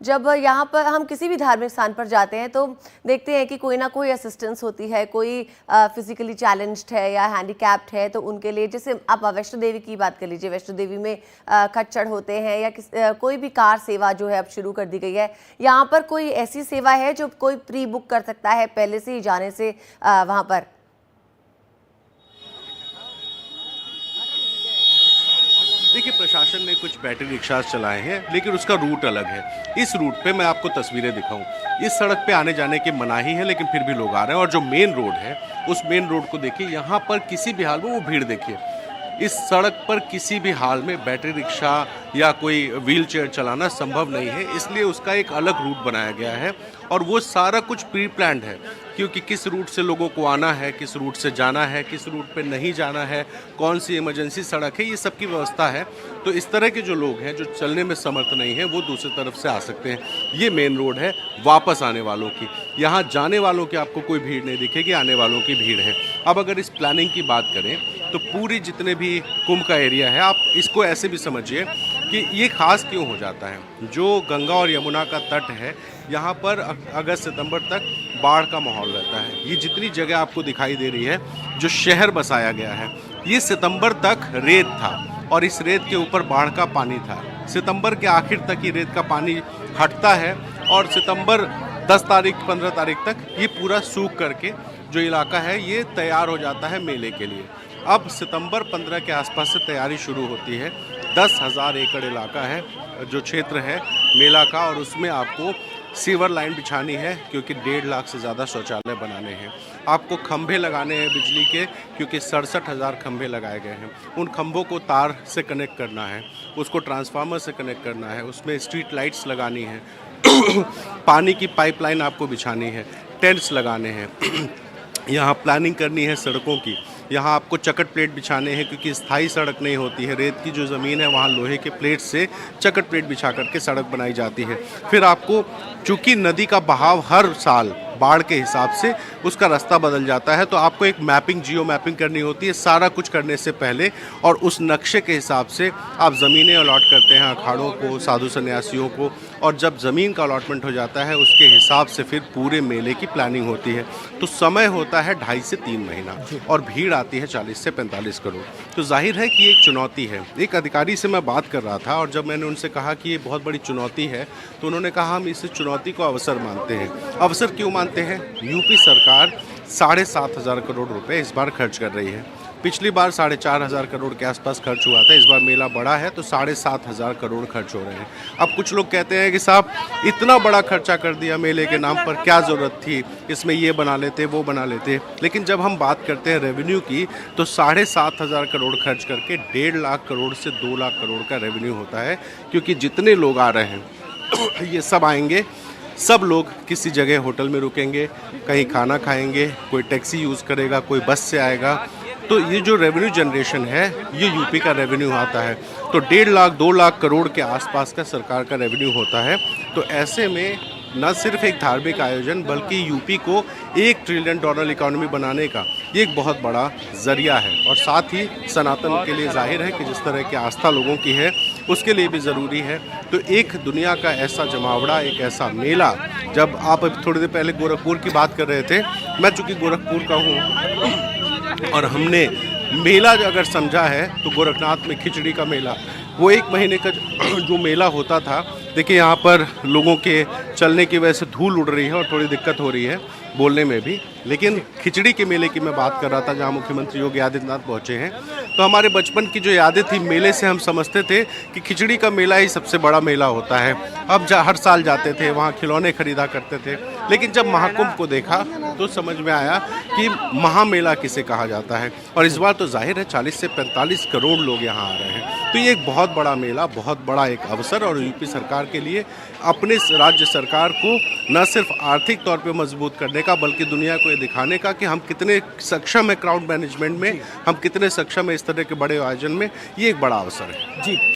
जब यहाँ पर हम किसी भी धार्मिक स्थान पर जाते हैं तो देखते हैं कि कोई ना कोई असिस्टेंस होती है, कोई फिजिकली चैलेंज्ड है या हैंडीकैप्ड है, तो उनके लिए, जैसे आप वैष्णो देवी की बात कर लीजिए, वैष्णो देवी में खच्चर होते हैं या कोई भी कार सेवा जो है अब शुरू कर दी गई है। यहाँ पर कोई ऐसी सेवा है जो कोई प्री बुक कर सकता है पहले से ही जाने से वहाँ पर? देखिए, प्रशासन ने कुछ बैटरी रिक्शास चलाए हैं, लेकिन उसका रूट अलग है। इस रूट पे मैं आपको तस्वीरें दिखाऊं, इस सड़क पे आने जाने की मनाही है, लेकिन फिर भी लोग आ रहे हैं। और जो मेन रोड है, उस मेन रोड को देखिए, यहाँ पर किसी भी हाल में वो भीड़ देखिए। इस सड़क पर किसी भी हाल में बैटरी रिक्शा या कोई व्हील चेयर चलाना संभव नहीं है, इसलिए उसका एक अलग रूट बनाया गया है। और वो सारा कुछ प्री प्लान्ड है, क्योंकि किस रूट से लोगों को आना है, किस रूट से जाना है, किस रूट पे नहीं जाना है, कौन सी इमरजेंसी सड़क है, ये सब की व्यवस्था है। तो इस तरह के जो लोग हैं, जो चलने में समर्थ नहीं हैं, वो दूसरी तरफ से आ सकते हैं। ये मेन रोड है वापस आने वालों की। यहाँ जाने वालों की आपको कोई भीड़ नहीं दिखेगी, आने वालों की भीड़ है। अब अगर इस प्लानिंग की बात करें तो पूरी जितने भी कुंभ का एरिया है, आप इसको ऐसे भी समझिए कि ये खास क्यों हो जाता है। जो गंगा और यमुना का तट है, यहाँ पर अगस्त सितंबर तक बाढ़ का माहौल रहता है। ये जितनी जगह आपको दिखाई दे रही है, जो शहर बसाया गया है, ये सितंबर तक रेत था और इस रेत के ऊपर बाढ़ का पानी था। सितंबर के आखिर तक ये रेत का पानी हटता है और सितंबर 10 तारीख 15 तारीख तक ये पूरा सूख करके जो इलाका है ये तैयार हो जाता है मेले के लिए। अब सितंबर 15 के आसपास से तैयारी शुरू होती है। 10,000 एकड़ इलाका है जो क्षेत्र है मेला का, और उसमें आपको सीवर लाइन बिछानी है, क्योंकि 1.5 लाख से ज़्यादा शौचालय बनाने हैं। आपको खंभे लगाने हैं बिजली के, क्योंकि 67,000 खंभे लगाए गए हैं। उन खंभों को तार से कनेक्ट करना है, उसको ट्रांसफार्मर से कनेक्ट करना है, उसमें स्ट्रीट लाइट्स लगानी है पानी की पाइपलाइन आपको बिछानी है, टेंट्स लगाने हैं यहाँ प्लानिंग करनी है सड़कों की। यहाँ आपको चकट प्लेट बिछाने हैं, क्योंकि स्थायी सड़क नहीं होती है। रेत की जो ज़मीन है वहाँ लोहे के प्लेट से चकट प्लेट बिछा करके सड़क बनाई जाती है। फिर आपको, चूँकि नदी का बहाव हर साल बाढ़ के हिसाब से उसका रास्ता बदल जाता है, तो आपको एक मैपिंग, जियो मैपिंग करनी होती है सारा कुछ करने से पहले। और उस नक्शे के हिसाब से आप ज़मीनें अलॉट करते हैं अखाड़ों को, साधु सन्यासियों को, और जब ज़मीन का अलॉटमेंट हो जाता है उसके हिसाब से फिर पूरे मेले की प्लानिंग होती है। तो समय होता है 2.5 से 3 महीना और भीड़ आती है 40 से 45 करोड़। तो जाहिर है कि एक चुनौती है। एक अधिकारी से मैं बात कर रहा था और जब मैंने उनसे कहा कि ये बहुत बड़ी चुनौती है, तो उन्होंने कहा हम इस चुनौती को अवसर मानते हैं। अवसर क्यों मानते हैं? यूपी सरकार 7,500 करोड़ रुपए इस बार खर्च कर रही है। पिछली बार 4,500 करोड़ के आसपास खर्च हुआ था। इस बार मेला बड़ा है तो 7,500 करोड़ खर्च हो रहे हैं। अब कुछ लोग कहते हैं कि साहब इतना बड़ा खर्चा कर दिया मेले के नाम पर, क्या ज़रूरत थी, इसमें ये बना लेते वो बना लेते। लेकिन जब हम बात करते हैं रेवेन्यू की, तो 7,500 करोड़ खर्च करके 1.5 लाख करोड़ से 2 लाख करोड़ का रेवेन्यू होता है। क्योंकि जितने लोग आ रहे हैं ये सब आएंगे, सब लोग किसी जगह होटल में रुकेंगे, कहीं खाना खाएंगे, कोई टैक्सी यूज़ करेगा, कोई बस से आएगा। तो ये जो रेवेन्यू जनरेशन है ये यूपी का रेवेन्यू आता है। तो 1.5 लाख 2 लाख करोड़ के आसपास का सरकार का रेवेन्यू होता है। तो ऐसे में न सिर्फ एक धार्मिक आयोजन, बल्कि यूपी को $1 ट्रिलियन इकोनॉमी बनाने का ये एक बहुत बड़ा जरिया है। और साथ ही सनातन के लिए जाहिर है कि जिस तरह की आस्था लोगों की है उसके लिए भी ज़रूरी है। तो एक दुनिया का ऐसा जमावड़ा, एक ऐसा मेला, जब आप अभी थोड़ी देर पहले गोरखपुर की बात कर रहे थे, मैं चूँकि गोरखपुर का हूँ और हमने मेला अगर समझा है तो गोरखनाथ में खिचड़ी का मेला, वो 1 महीने का जो मेला होता था। देखिए यहाँ पर लोगों के चलने की वजह से धूल उड़ रही है और थोड़ी दिक्कत हो रही है बोलने में भी, लेकिन खिचड़ी के मेले की मैं बात कर रहा था जहाँ मुख्यमंत्री योगी आदित्यनाथ पहुँचे हैं। तो हमारे बचपन की जो यादें थी मेले से, हम समझते थे कि खिचड़ी का मेला ही सबसे बड़ा मेला होता है। अब हर साल जाते थे, वहाँ खिलौने खरीदा करते थे। लेकिन जब महाकुंभ को देखा तो समझ में आया कि महामेला किसे कहा जाता है। और इस बार तो जाहिर है 40 से 45 करोड़ लोग यहाँ आ रहे हैं। तो ये एक बहुत बड़ा मेला, बहुत बड़ा एक अवसर, और यूपी सरकार के लिए अपने राज्य सरकार को न सिर्फ आर्थिक तौर पे मजबूत करने का, बल्कि दुनिया को ये दिखाने का कि हम कितने सक्षम है क्राउड मैनेजमेंट में, हम कितने सक्षम है इस तरह के बड़े आयोजन में। ये एक बड़ा अवसर है जी।